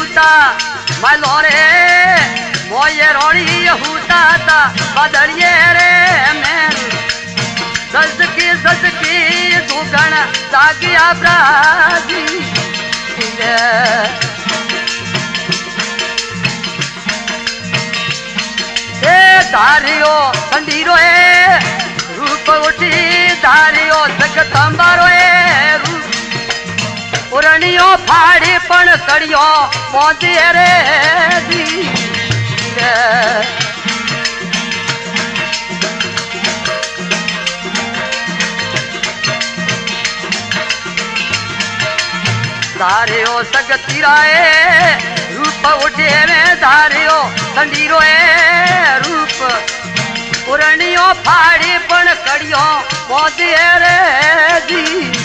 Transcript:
हूटा मालो रे मोये रोड़ी हूटा ता बदलिए रे मैं सजकी दुगण जागिया ब्राजी धारियो संडीरो है रूप उठी धारियो जगदंबारो है रूप उरणियो फाड़ी पण कड़ियो पहुंची रे दी धारियो सगतीराए रूप उठे में धारियो संडीरो है रूप उरणियो फाड़ी पण कड़ियो पहुंचे रे दी